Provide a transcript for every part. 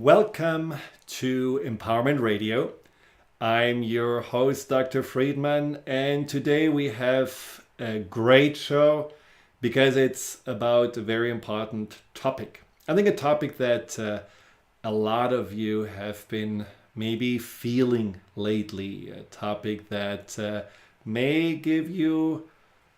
Welcome to Empowerment Radio. I'm your host, Dr. Friedemann, and today we have a great show because it's about a very important topic. I think a topic that a lot of you have been maybe feeling lately, a topic that may give you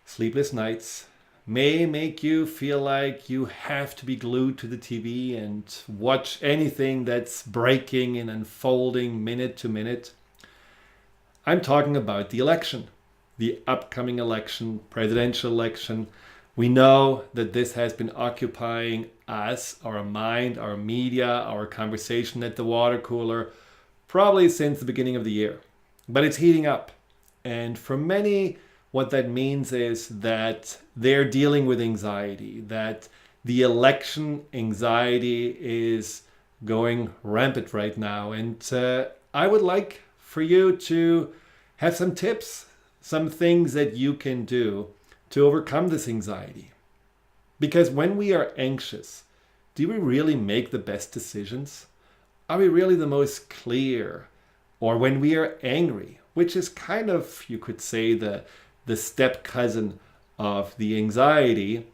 sleepless nights, may make you feel like you have to be glued to the TV and watch anything that's breaking and unfolding minute to minute. I'm talking about the election, the upcoming election, presidential election. We know that this has been occupying us, our mind, our media, our conversation at the water cooler, probably since the beginning of the year. But it's heating up. And for many, what that means is that they're dealing with anxiety, that the election anxiety is going rampant right now. And I would like for you to have some tips, some things that you can do to overcome this anxiety. Because when we are anxious, do we really make the best decisions? Are we really the most clear? Or when we are angry, which is kind of, you could say, the step cousin of the anxiety,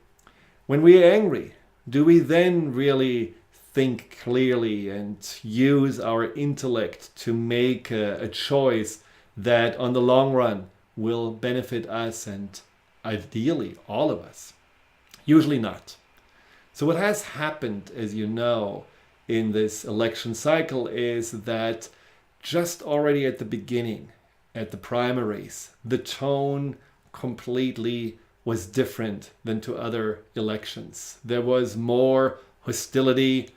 when we are angry, do we then really think clearly and use our intellect to make a choice that on the long run will benefit us and ideally all of us? Usually not. So what has happened, as you know, in this election cycle is that just already at the beginning, at the primaries, the tone completely was different than to other elections. There was more hostility,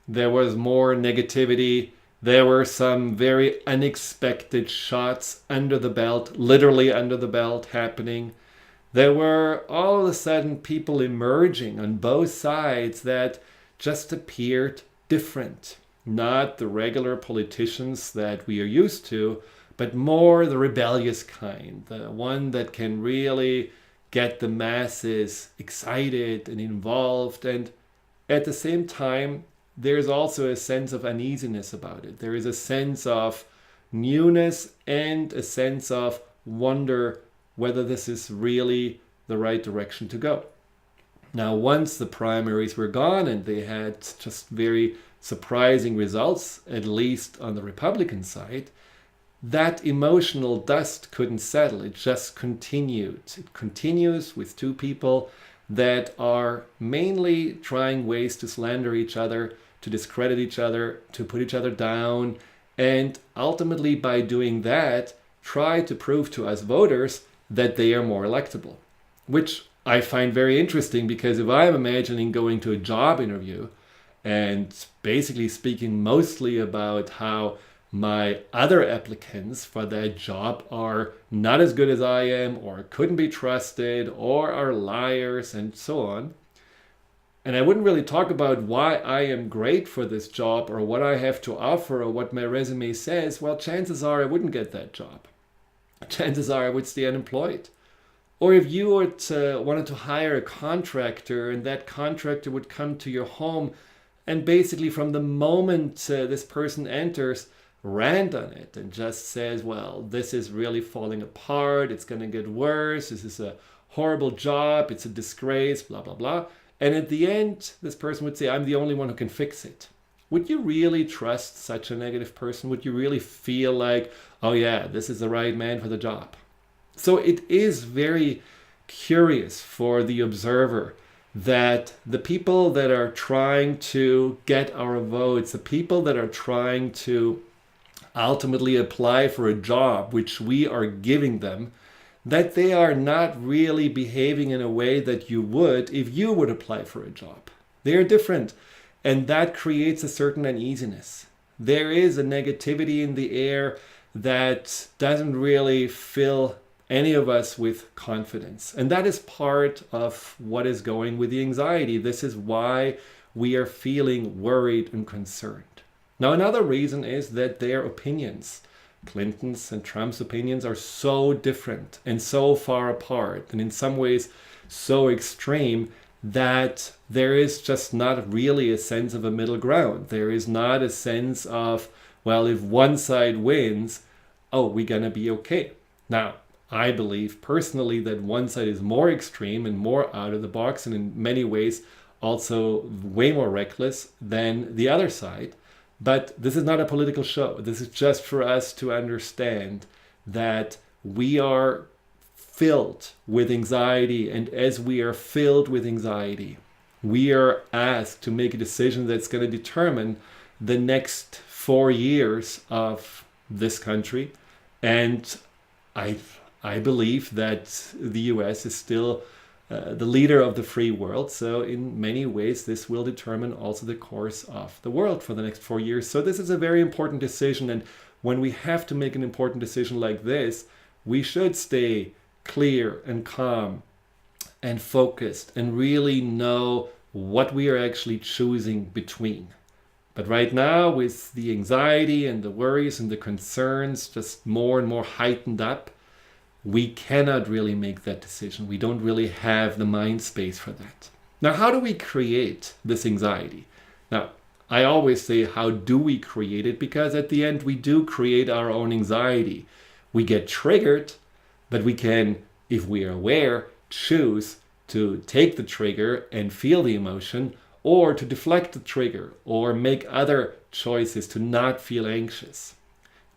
there was more negativity, there were some very unexpected shots under the belt, literally under the belt happening. There were all of a sudden people emerging on both sides that just appeared different. Not the regular politicians that we are used to, but more the rebellious kind, the one that can really get the masses excited and involved. And at the same time, there's also a sense of uneasiness about it. There is a sense of newness and a sense of wonder whether this is really the right direction to go. Now, once the primaries were gone and they had just very surprising results, at least on the Republican side, that emotional dust couldn't settle. It just continued. It continues with two people that are mainly trying ways to slander each other, to discredit each other, to put each other down, and ultimately by doing that, try to prove to us voters that they are more electable. Which I find very interesting, because if I'm imagining going to a job interview and basically speaking mostly about how my other applicants for that job are not as good as I am, or couldn't be trusted, or are liars, and so on. And I wouldn't really talk about why I am great for this job, or what I have to offer, or what my resume says. Well, chances are I wouldn't get that job. Chances are I would stay unemployed. Or if you wanted to hire a contractor, and that contractor would come to your home and basically from the moment this person enters, rant on it and just says, well, this is really falling apart, it's going to get worse, this is a horrible job, it's a disgrace, blah, blah, blah. And at the end, this person would say, I'm the only one who can fix it. Would you really trust such a negative person? Would you really feel like, oh yeah, this is the right man for the job? So it is very curious for the observer that the people that are trying to get our votes, the people that are trying to ultimately apply for a job which we are giving them, that they are not really behaving in a way that you would if you would apply for a job. They are different, and that creates a certain uneasiness. There is a negativity in the air that doesn't really fill any of us with confidence. And that is part of what is going with the anxiety. This is why we are feeling worried and concerned. Now, another reason is that their opinions, Clinton's and Trump's opinions, are so different and so far apart, and in some ways so extreme, that there is just not really a sense of a middle ground. There is not a sense of, well, if one side wins, oh, we're going to be okay. Now, I believe personally that one side is more extreme and more out of the box, and in many ways also way more reckless than the other side. But this is not a political show. This is just for us to understand that we are filled with anxiety, and as we are filled with anxiety, we are asked to make a decision that's going to determine the next 4 years of this country. And I believe that the US is still the leader of the free world. So in many ways, this will determine also the course of the world for the next 4 years. So this is a very important decision. And when we have to make an important decision like this, we should stay clear and calm and focused and really know what we are actually choosing between. But right now, with the anxiety and the worries and the concerns just more and more heightened up, we cannot really make that decision. We don't really have the mind space for that. Now, how do we create this anxiety? Now, I always say, how do we create it? Because at the end, we do create our own anxiety. We get triggered, but we can, if we are aware, choose to take the trigger and feel the emotion, or to deflect the trigger, or make other choices to not feel anxious.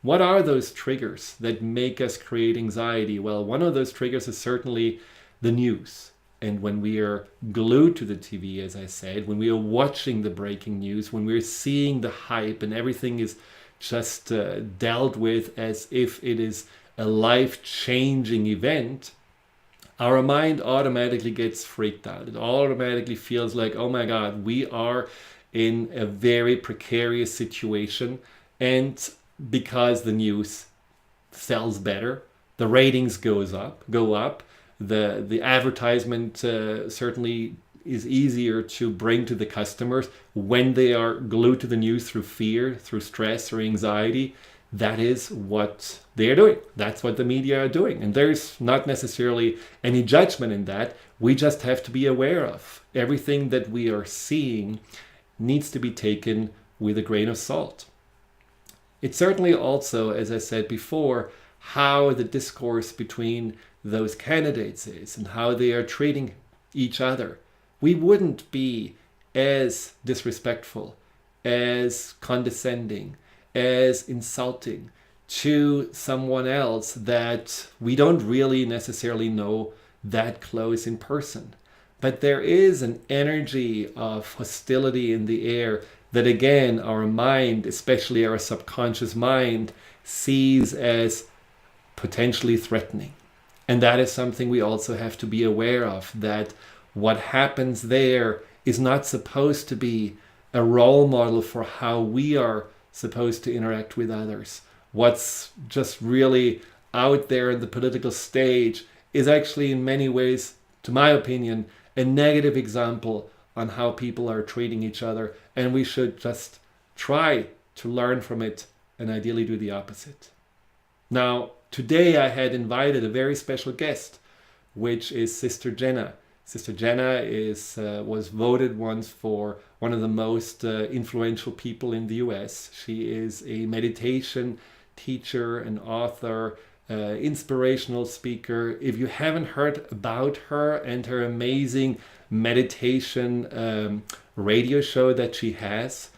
What are those triggers that make us create anxiety? Well, one of those triggers is certainly the news. And when we are glued to the TV, as I said, when we are watching the breaking news, when we're seeing the hype and everything is just dealt with as if it is a life-changing event, our mind automatically gets freaked out. It automatically feels like, oh my God, we are in a very precarious situation. And because the news sells better, the ratings go up, the advertisement certainly is easier to bring to the customers when they are glued to the news through fear, through stress or anxiety. That is what they are doing. That's what the media are doing. And there's not necessarily any judgment in that. We just have to be aware of everything that we are seeing needs to be taken with a grain of salt. It's certainly also, as I said before, how the discourse between those candidates is and how they are treating each other. We wouldn't be as disrespectful, as condescending, as insulting to someone else that we don't really necessarily know that close in person. But there is an energy of hostility in the air that, again, our mind, especially our subconscious mind, sees as potentially threatening. And that is something we also have to be aware of, that what happens there is not supposed to be a role model for how we are supposed to interact with others. What's just really out there in the political stage is actually in many ways, to my opinion, a negative example on how people are treating each other, and we should just try to learn from it and ideally do the opposite. Now, today I had invited a very special guest, which is Sister Jenna. Sister Jenna was voted once for one of the most influential people in the US. She is a meditation teacher, an author, inspirational speaker. If you haven't heard about her and her amazing meditation radio show that she has,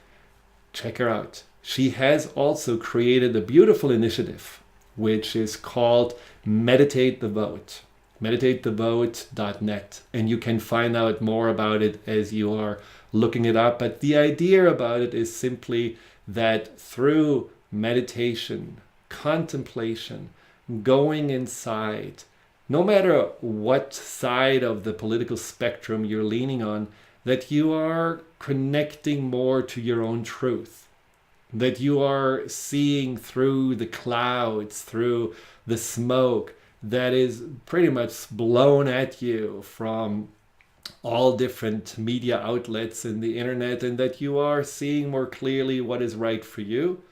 check her out. She has also created a beautiful initiative which is called Meditate the Vote. MeditateTheVote.net, and you can find out more about it as you are looking it up. But the idea about it is simply that through meditation, contemplation, going inside, no matter what side of the political spectrum you're leaning on, that you are connecting more to your own truth, that you are seeing through the clouds, through the smoke that is pretty much blown at you from all different media outlets and the internet, and that you are seeing more clearly what is right for you,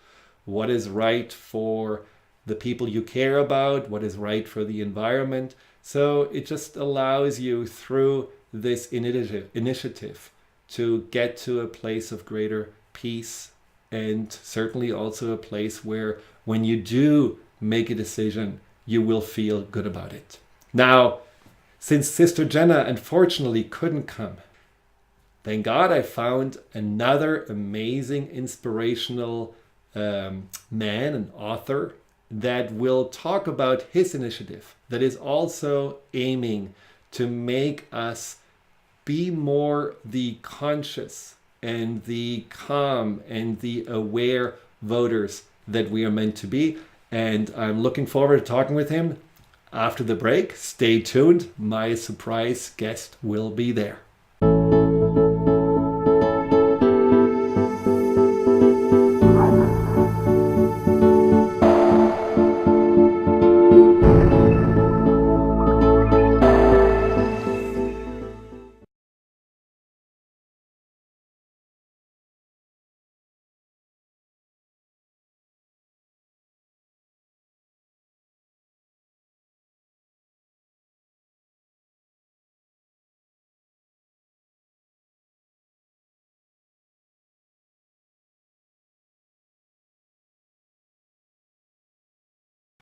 what is right for the people you care about, what is right for the environment. So it just allows you through this initiative to get to a place of greater peace, and certainly also a place where when you do make a decision, you will feel good about it. Now, since Sister Jenna unfortunately couldn't come, thank God I found another amazing inspirational man, an author, that will talk about his initiative that is also aiming to make us be more the conscious and the calm and the aware voters that we are meant to be. And I'm looking forward to talking with him after the break. Stay tuned. My surprise guest will be there.